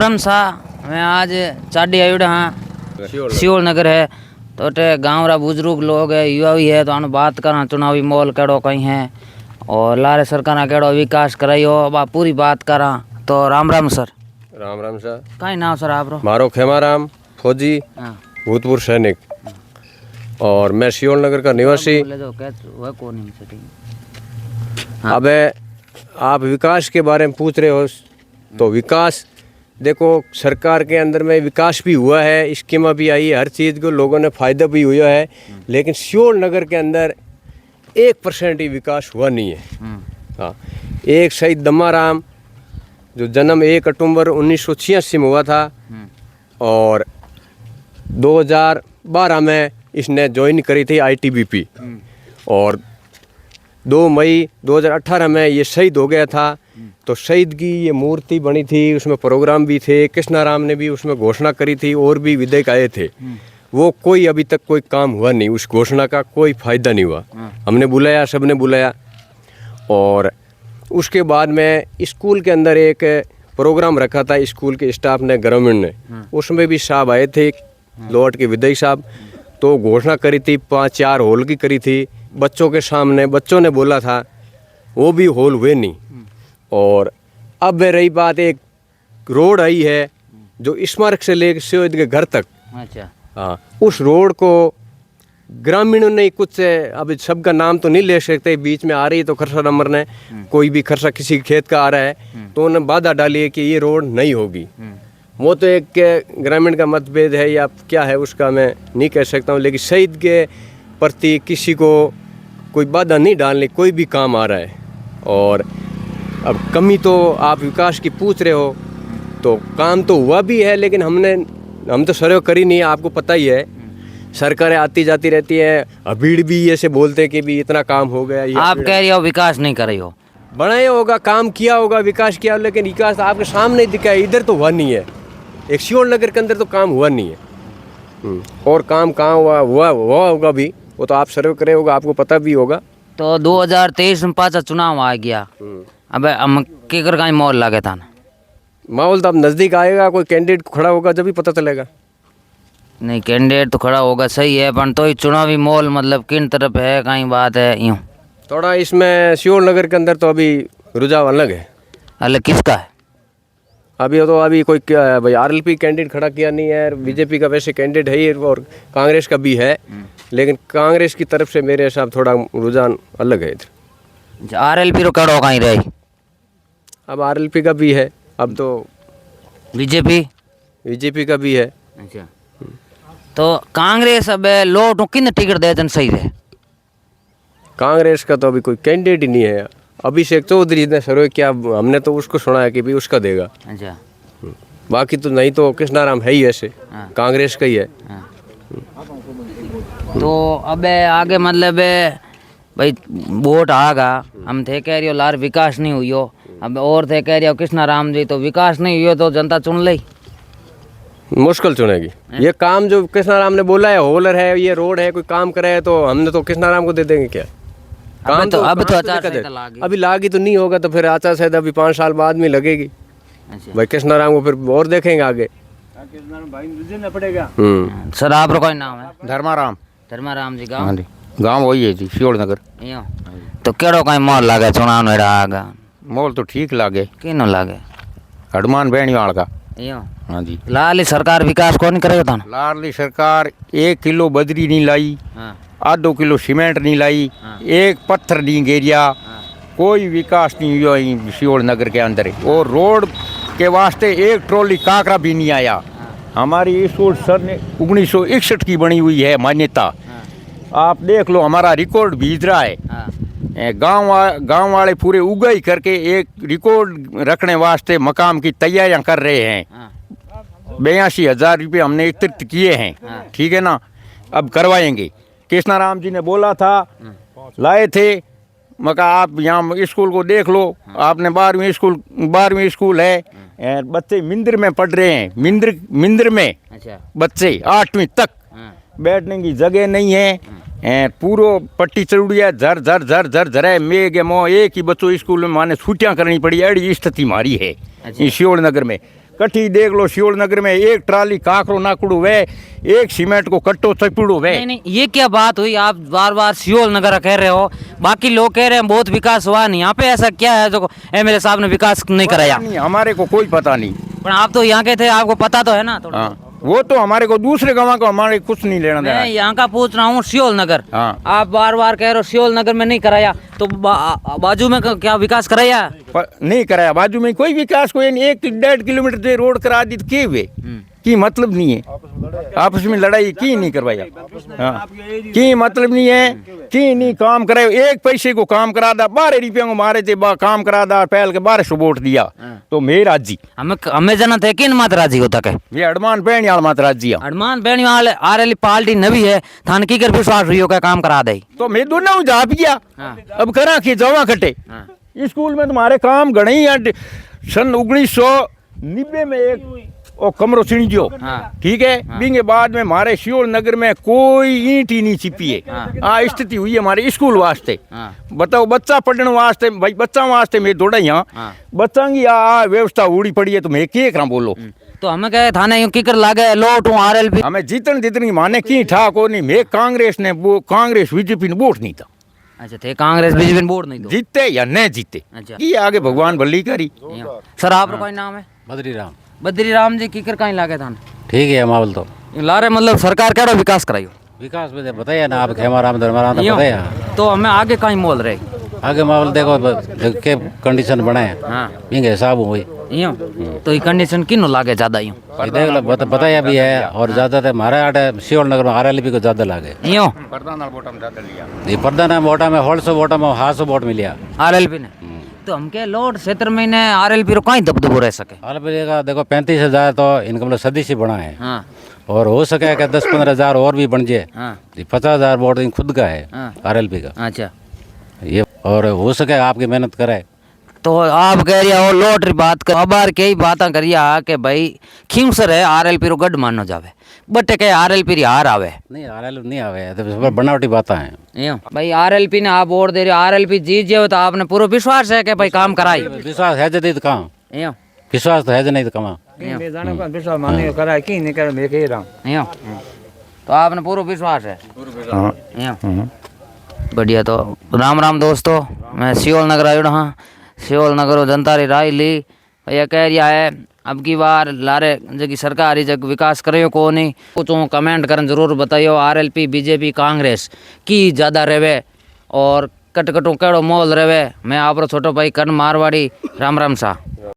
सा मैं आज चाडी आयुड़ हाँ सियोल नगर है तो टे गाँव रा बुजुर्ग लोग है युवा भी है तो आने बात करा चुनावी मोल केड़ो कहीं है और लारे सरकार केड़ो विकास कराइयो बा पूरी बात करा तो राम राम सर। राम राम सर। कहीं नाम सर आप रो? मारो खेमाराम फौजी भूतपूर्व सैनिक और मैं सियोल नगर का निवासी। अब आप विकास के बारे में पूछ रहे हो तो विकास देखो सरकार के अंदर में विकास भी हुआ है, स्कीमा भी आई है, हर चीज़ को लोगों ने फ़ायदा भी हुआ है, लेकिन सियोल नगर के अंदर 1% ही विकास हुआ नहीं है। हाँ, एक शहीद दम्माराम जो जन्म 1 अक्टूबर 1986 में हुआ था और 2012 में इसने ज्वाइन करी थी ITBP और 2 मई 2018 में ये शहीद हो गया था। तो शहीद की ये मूर्ति बनी थी, उसमें प्रोग्राम भी थे, कृष्णाराम ने भी उसमें घोषणा करी थी और भी विधायक आए थे। वो कोई अभी तक कोई काम हुआ नहीं, उस घोषणा का कोई फायदा नहीं हुआ। हमने बुलाया, सबने बुलाया और उसके बाद में स्कूल के अंदर एक प्रोग्राम रखा था स्कूल के स्टाफ ने, ग्रामीण ने, उसमें भी साहब आए थे, लोहाट के विधायक साहब। तो घोषणा करी थी 5-4 हॉल की करी थी बच्चों के सामने, बच्चों ने बोला था, वो भी हॉल हुए नहीं। और अब रही बात, एक रोड आई है जो स्मारक से लेकर सियोद के घर तक। अच्छा। हाँ, उस रोड को ग्रामीणों ने कुछ, अब सबका नाम तो नहीं ले सकते, बीच में आ रही तो खरसा नंबर ने, कोई भी खरसा किसी खेत का आ रहा है तो उन्होंने बाधा डाली है कि ये रोड नहीं होगी। वो तो एक ग्रामीण का मतभेद है या क्या है उसका मैं नहीं कह सकता हूँ, लेकिन शहीद के प्रति किसी को कोई बाधा नहीं डालनी, कोई भी काम आ रहा है। और अब कमी तो आप विकास की पूछ रहे हो तो काम तो हुआ भी है, लेकिन हम तो सर्वे करी नहीं है, आपको पता ही है, सरकारें आती जाती रहती है, अभीड़ भी ऐसे बोलते हैं कि भी इतना काम हो गया। आप कह रही हो विकास नहीं कर रही हो? बनाया होगा, काम किया होगा, विकास किया, लेकिन विकास आपके सामने दिखा है, इधर तो हुआ नहीं है। एक सियोल नगर के अंदर तो काम हुआ नहीं है। और काम कहाँ हुआ होगा भी, वो तो आप सर्वे करे होगा, आपको पता भी होगा। तो 2023 में पाचा चुनाव आ गया, अब हम केकर का माहौल लगे था ना? माहौल तो अब नज़दीक आएगा, कोई कैंडिडेट खड़ा होगा जब भी पता चलेगा। नहीं, कैंडिडेट तो खड़ा होगा सही है, पर तो ही चुनावी माहौल मतलब किन तरफ है, कहीं बात है यूँ थोड़ा इसमें सियोल नगर के अंदर तो अभी रुझाव अलग है। अलग किसका है? अभी कोई भाई RLP कैंडिडेट खड़ा किया नहीं है, बीजेपी का वैसे कैंडिडेट है ही और कांग्रेस का भी है, लेकिन कांग्रेस की तरफ से मेरे हिसाब थोड़ा रुझान अलग है इधर। RLP रो कड़ो कहीं रही, अब RLP का भी है, अब तो बीजेपी का भी है। अच्छा, तो कांग्रेस अब लोट किन टिकट दे जन सही है? कांग्रेस का तो अभी कोई कैंडिडेट ही नहीं है। अभिषेक चौधरी ने सर्वे किया, हमने तो उसको सुना है कि भी उसका देगा। अच्छा, बाकी तो नहीं तो कृष्णाराम है ही ऐसे, कांग्रेस का ही है। तो अब आगे मतलब भाई वोट आगा, हम थे कह रही हो लार विकास नहीं हुई हो, अब और थे कह रही हो कृष्णाराम जी, तो विकास नहीं हुई हो तो जनता चुन ली, मुश्किल चुनेगी। ये काम जो कृष्णाराम ने बोला है, होलर है, ये रोड है, कोई काम करे है तो हमने तो कृष्णाराम को दे देंगे क्या? काम अब तो आचार संहिता लागी। अभी लागी तो नहीं होगा तो फिर आचार संहिता अभी 5 साल बाद में लगेगी। अच्छा। भाई कृष्णाराम को फिर और देखेंगे आगे। सर आप कोई नाम है? धर्माराम जी। गाँव गाँव वही है जी, सियोल नगर। तो केड़ो कहीं मोल लागे चुनाव नेड़ा आगा? मोल तो ठीक लागे, किनो लागे? हनुमान बेणीवाल का। हाँ जी। लाली सरकार विकास कौन करेगा? लाली सरकार 1 किलो बजरी नहीं लाई, आधो किलो सीमेंट नहीं लाई, एक पत्थर नहीं गेरिया, कोई विकास नहीं हुआ सियोल नगर के अंदर। और रोड के वास्ते 1 ट्रॉली काकरा भी नहीं आया। हमारी स्कूल सर ने 1961 की बनी हुई है मान्यता, आप देख लो, हमारा रिकॉर्ड भीज रहा है। गांव वाले पूरे उगाई करके एक रिकॉर्ड रखने वास्ते मकाम की तैयारियां कर रहे हैं। 82,000 रुपये हमने एकत्रित किए हैं, ठीक है ना, अब करवाएंगे। कृष्णाराम जी ने बोला था, लाए थे, मका आप यहाँ स्कूल को देख लो, आपने 12वीं स्कूल है, बच्चे मिंदर में पढ़ रहे हैं, मिंदर में। अच्छा। बच्चे 8वीं तक बैठने की जगह नहीं है, पूरो पट्टी चढ़ी है, झर है, मेघ मो एक ही बच्चों स्कूल में माने छुट्टियां करनी पड़ी, ऐडी स्थिति मारी है। अच्छा। सियोल नगर में कठी देख लो सियोल नगर में एक ट्राली काकरो नाकड़ो वे, एक सीमेंट को कट्टो थपड़ो वे। नहीं नहीं, ये क्या बात हुई? आप बार बार सियोल नगर कह रहे हो, बाकी लोग कह रहे हैं बहुत विकास हुआ नहीं। यहाँ पे ऐसा क्या है जो एमएलए साहब ने विकास नहीं कराया? नहीं, हमारे को कोई पता नहीं। पर आप तो यहाँ के थे, आपको पता तो है ना थोड़ा। हाँ, वो तो हमारे को दूसरे गाँव को हमारे कुछ नहीं लेना देना मैं है। यहाँ का पूछ रहा हूँ, सियोल नगर। हाँ। आप बार बार कह रहे हो सियोल नगर में नहीं कराया, तो बाजू में क्या विकास कराया? नहीं कराया बाजू में कोई विकास, कोई नहीं। 1-1.5 किलोमीटर से रोड करा दी तो के हुए की मतलब नहीं है। आपस में लड़ाई की नहीं करवाया। हाँ, की मतलब नहीं है, की नहीं काम कराए। एक पैसे को काम करा दा, 12 रुपया को मारे थे काम करा दा, पहल के 1200 वोट दिया तो मैं राजी। हमें जना थे कि मत राजी होता के ये अडमान पैणी आल मात राजी है। अडमान पैणी वाले आरएल पार्टी नवी है, थान की कर विश्वास रही हो का काम करा दे तो मैं दोनों जा गया। हाँ। अब करा के जवा कटे। हाँ। स्कूल में तुम्हारे काम गणे ही हैं। सन 1990 में एक ओ कमरो सिणियो। हाँ। ठीक है। हाँ। बिंगे बाद में हमारे सियोल नगर में कोई ईंट ही नहीं छिपी है। हाँ। स्थिति हुई है हमारे स्कूल वास्ते। हाँ। बताओ बच्चा पढ़ने वास्ते, भाई बच्चा वास्ते मैं दौड़ा यहाँ। हाँ। बच्चा की आ व्यवस्था उड़ी पड़ी है तो मैं क्या करा बोलो। तो हमें कहे थाने यूं किकर लागे लोट हूँ आरएलपी। हमें जीतन की माने की ठाक हो नहीं। मैं कांग्रेस ने कांग्रेस बीजेपी ने वोट नहीं था। अच्छा, थे कांग्रेस बीजेपी वोट नहीं दो। जीते या न जीते अच्छा। ये आगे भगवान भली करी। सर आपका कोई नाम है? बद्री राम। बद्री राम जी किकर कहीं लागे थाने ठीक है मावल तो लारे, मतलब सरकार केड़ो विकास कराई विकास में बताया ना आप खेमा राम धर्मा तो बताया। तो हमें आगे कहीं मोल रहे आगे मावल देखो के कंडीशन बने हाँ इंगे हिसाब हुई यूं तो ये कंडीशन किनो लागे ज्यादा यूं ये देख लो बताया भी है। और ज्यादा तो हमारे आटे सियोल नगर में आरएलपी को ज्यादा लागे। यूं ये प्रधान वोटा में 150 वोटा में 150 वोट मिलिया आरएलपी ने। तो हम के लोड क्षेत्र में ने आरएलपी रो कहीं दबदबो रह सके। आरएलपी का देखो 35,000 तो इनका मतलब सदी से बना है। हाँ और हो सके कि 10-15 हजार और भी बन जाए। हाँ 50,000 वोट खुद का है हाँ। आरएलपी का। अच्छा, ये और हो सके आपकी मेहनत करे तो आप कह रही हो लोट री बात कर अबार कई बातें करिया कि भाई क्यों सर है आरएलपी रो गढ़ मानो जावे, बट के आरएलपी री हार आवे नहीं आरएलपी नहीं आवे तो बनावटी बातें हैं। यूं भाई आरएलपी ने आप वोट दे रहे हो, आरएलपी जीत जाओ तो आपने पूरा विश्वास है कि भाई काम कराई। विश्वास है जदी तो कहाँ यूं विश्वास तो है जो नहीं तो कमा यूं तो आपने पूरा विश्वास है। यूं बढ़िया। तो राम राम दोस्तों, मैं सियोल नगर आयो हाँ। सियोल नगर जनता री राय ली भैया कह रिया है अब की बार लारे जगी सरकारी जग विकास करियो को नहीं कुछ कमेंट करन जरूर बताइयो। आरएलपी बीजेपी कांग्रेस की ज़्यादा रहे और कटकटों केड़ो मोल रहे। मैं आप छोटो भाई कर्ण मारवाड़ी, राम राम सा।